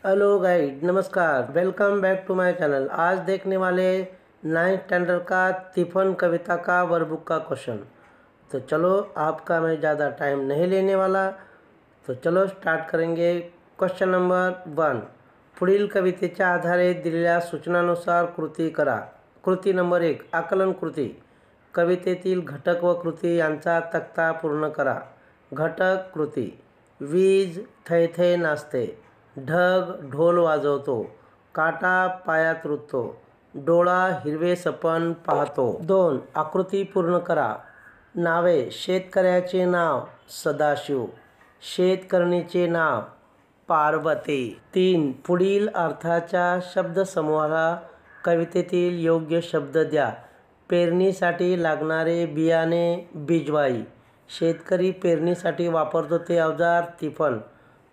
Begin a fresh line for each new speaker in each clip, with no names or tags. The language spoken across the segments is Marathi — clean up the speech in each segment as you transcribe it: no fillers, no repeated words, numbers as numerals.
हेलो गाइड, नमस्कार। Welcome back to my channel. आज देखने वाले 9th स्टैंडर्ड का तिफन कविता का वर्कबुक का क्वेश्चन। तो चलो, आपका मैं ज़्यादा टाइम नहीं लेने वाला, तो चलो स्टार्ट करेंगे। क्वेश्चन नंबर 1, पुढील कवितेच्या आधारे दिलेल्या सूचनानुसार कृती करा। कृती नंबर 1, आकलन कृती। कवितेतील घटक व कृती यांचा तक्ता पूर्ण करा। घटक कृती: वीज थैथे नाचते, ढग ढोल वाजवतो, काटा पायात रुततो, डोळा हिरवे सपन पाहतो। 2, आकृती पूर्ण करा। नावे: शेतकऱ्याचे नाव सदाशिव, शेतकरणीचे नाव पार्वती। 3, पुढील अर्थाच्या शब्दसमूहाला कवितेतील योग्य शब्द द्या। पेरणीसाठी लागणारे बियाणे बिजवाई, शेतकरी पेरणीसाठी वापरतो ते अवजार तिफन,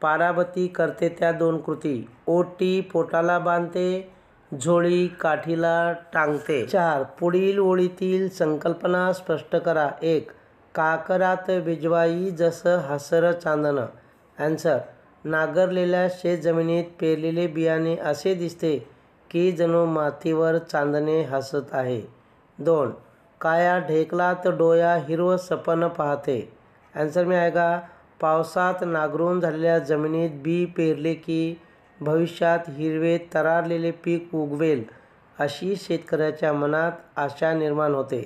पारावती करते त्या 2 कृती, ओटी पोटाला बांधते, झोळी काठीला टांगते। 4, पुढील ओळीतील संकल्पना स्पष्ट करा। 1, काकरात बिजवाई जसं हसर चांदणं। ॲन्सर: नांगरलेल्या शेतजमिनीत पेरलेले बियाणे असे दिसते की जणू मातीवर चांदणे हसत आहे। 2, काया ढेकलात डोया हिरवं सपन पाहते। ॲन्सर में आएगा, पावसात नांगरून झालेल्या जमिनीत बी पेरले की भविष्यात हिरवे तरारलेले पीक उगवेल अशी शेतकऱ्याच्या मनात आशा निर्माण होते।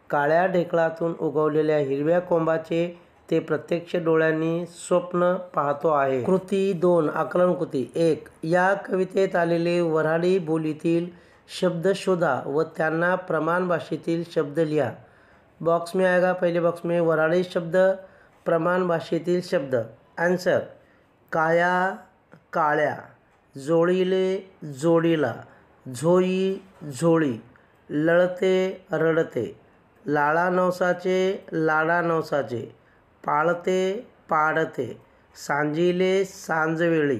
काळ्या ढेकळातून उगवलेल्या हिरव्या कोंबाचे ते प्रत्यक्ष डोळ्यांनी स्वप्न पाहतो आहे। कृती 2, आकलन कृती। 1, या कवितेत आलेले वऱ्हाडी बोलीतील शब्द शोधा व त्यांना प्रमाण भाषेतील शब्द लिहा। बॉक्स में आएगा, पहले बॉक्स में वऱ्हाडी शब्द, प्रमाण भाषेतील शब्द। आंसर: काया काळ्या, जोडीले जोडीला, झोई झोळी, लळते रडते, लाळा नवसाचे लाडा नवसाचे, पाळते पाडते, सांजिले सांजवेळी,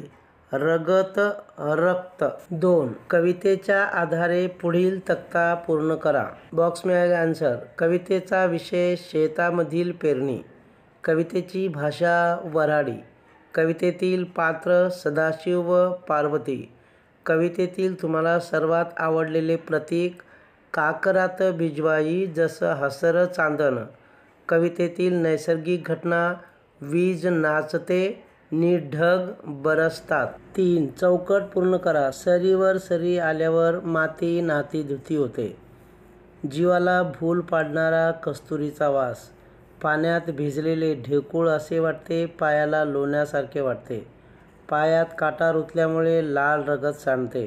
रगत रक्त। 2, कवितेच्या आधारे पुढील तक्ता पूर्ण करा। बॉक्स में आएगा आंसर: कवितेचा विषय शेतामधील पेरणी, कवितेची भाषा वऱ्हाडी, कवितेतील पात्र सदाशिव व पार्वती, कवितेतील तुम्हाला सर्वात आवडलेले प्रतीक काकरात बिजवाई जसं हसर चांदणं, कवितेतील नैसर्गिक घटना वीज नाचते नि ढग बरसतात। 3, चौकट पूर्ण करा। सरीवर सरी आल्यावर माती नाती धुती होते, जीवाला भूल पाडणारा कस्तुरीचा वास, पाण्यात भिजलेले ढेकूळ असे वाटते, पायाला लोण्यासारखे वाटते, पायात काटा रुतल्यामुळे लाल रगत सांडते,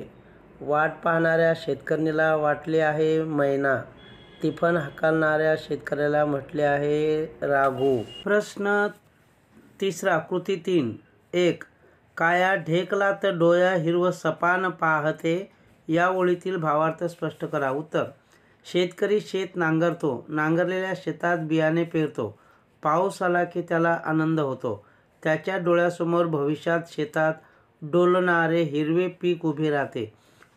वाट पाहणाऱ्या शेतकऱ्याला वाटले आहे मैना, तिफन हाकलणाऱ्या शेतकऱ्याला म्हटले आहे राघू। प्रश्न 3, कृती 3. 1, काया ढेकलात डोया हिरवं सपान पाहते या ओळीतील भावार्थ स्पष्ट करा। उत्तर: शेतकरी शेत नांगरतो, नांगरलेल्या शेतात बियाणे पेरतो, पाऊस आला की त्याला आनंद होतो, त्याच्या डोळ्यासमोर भविष्यात शेतात डोलणारे हिरवे पीक उभे राहते,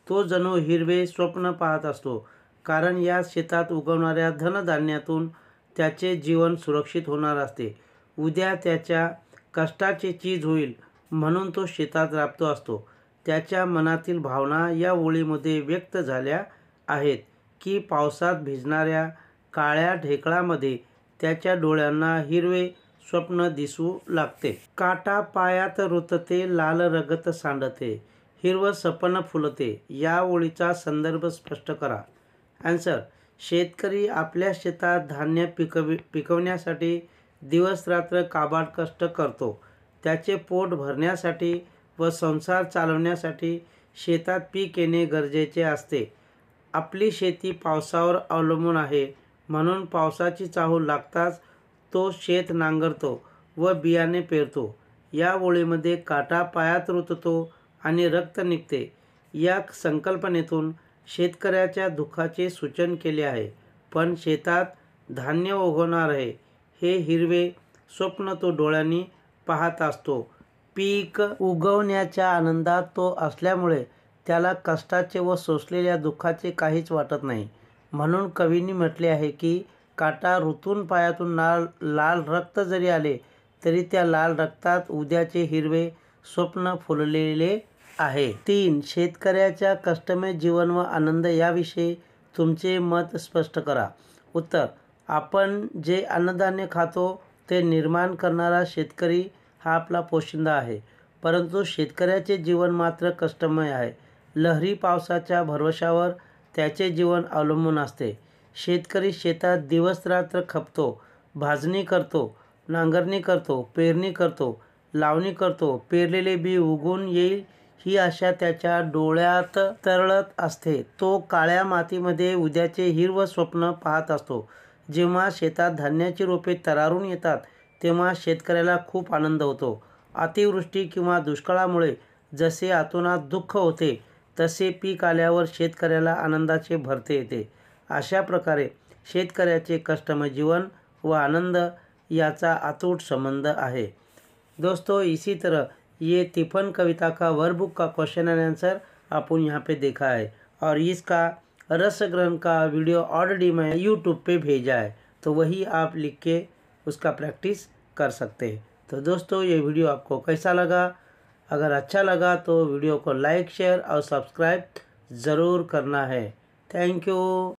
तो जणू हिरवे स्वप्न पाहत असतो, कारण या शेतात उगवणाऱ्या धनधान्यातून त्याचे जीवन सुरक्षित होणार असते, उद्या त्याच्या कष्टाची चीज होईल म्हणून तो शेतात राबतो असतो। त्याच्या मनातील भावना या ओळीमध्ये व्यक्त झाल्या आहेत की पावसात भिजणाऱ्या काळ्या ढेकळामध्ये त्याच्या डोळ्यांना हिरवे स्वप्न दिसू लागते। काटा पायात रुतते, लाल रगत सांडते, हिरवं सपन फुलते या ओळीचा संदर्भ स्पष्ट करा। आन्सर: शेतकरी आपल्या शेतात धान्य पिकवण्यासाठी दिवस रात्र काबाड कष्ट करतो, त्याचे पोट भरण्यासाठी व संसार चालवण्यासाठी शेतात पीक येणे गरजेचे असते। आपली शेती पावसावर अवलंबून आहे, म्हणून पावसाची चाहूल लागताच तो शेत नांगरतो व बियाणे पेरतो। या ओळीमध्ये काटा पायात रुततो आणि रक्त निघते या संकल्पनेतून शेतकऱ्याच्या दुःखाचे सूचन केले आहे, पण शेतात धान्य उगवणार आहे हे हिरवे स्वप्न तो डोळ्यांनी पाहत असतो। पीक उगवण्याच्या आनंदात तो असल्यामुळे त्याला कष्टाचे व सोसलेल्या दुःखाचे काहीच वाटत नाही, म्हणून कवींनी म्हटले आहे की काटा रुतून पायातून लाल रक्त जरी आले तरी त्या लाल रक्तात उद्याचे हिरवे स्वप्न फुललेले आहे। 3. शेतकऱ्याच्या कष्टमय जीवन व आनंद याविषयी तुमचे मत स्पष्ट करा। उत्तर: आपण जे अन्नधान्य खातो ते निर्माण करणारा शेतकरी हा आपला पोशिंदा आहे, परंतु शेतकऱ्याचे जीवन मात्र कष्टमय आहे। लहरी पावसाच्या भरवशावर त्याचे जीवन अवलंबून असते। शेतकरी शेतात दिवसरात्र खपतो, भाजणी करतो, नांगरणी करतो, पेरणी करतो, लावणी करतो, पेरलेले बी उगवून येईल ही आशा त्याच्या डोळ्यात तरळत असते। तो काळ्या मातीमध्ये उद्याचे हिरवं स्वप्न पाहत असतो। जेव्हा शेतात धान्याची रोपे तरारून येतात तेव्हा शेतकऱ्याला खूप आनंद होतो। अतिवृष्टी किंवा दुष्काळामुळे जसे अतोनात दुःख होते तसे पीक आल्यावर शेतकऱ्याला आनंदाचे भरते येते। अशा प्रकारे शेतकऱ्याचे कष्टमय जीवन व आनंद याचा अतूट संबंध है। दोस्तों, इसी तरह ये तिफन कविता का वर्कबुक का क्वेश्चन एंड आंसर आपने यहाँ पे देखा है और इसका रस ग्रहण का वीडियो ऑलरेडी मैं यूट्यूब पे भेजा है, तो वही आप लिख के उसका प्रैक्टिस कर सकते हैं। तो दोस्तों, ये वीडियो आपको कैसा लगा? अगर अच्छा लगा तो वीडियो को लाइक, शेयर और सब्सक्राइब ज़रूर करना है। Thank you.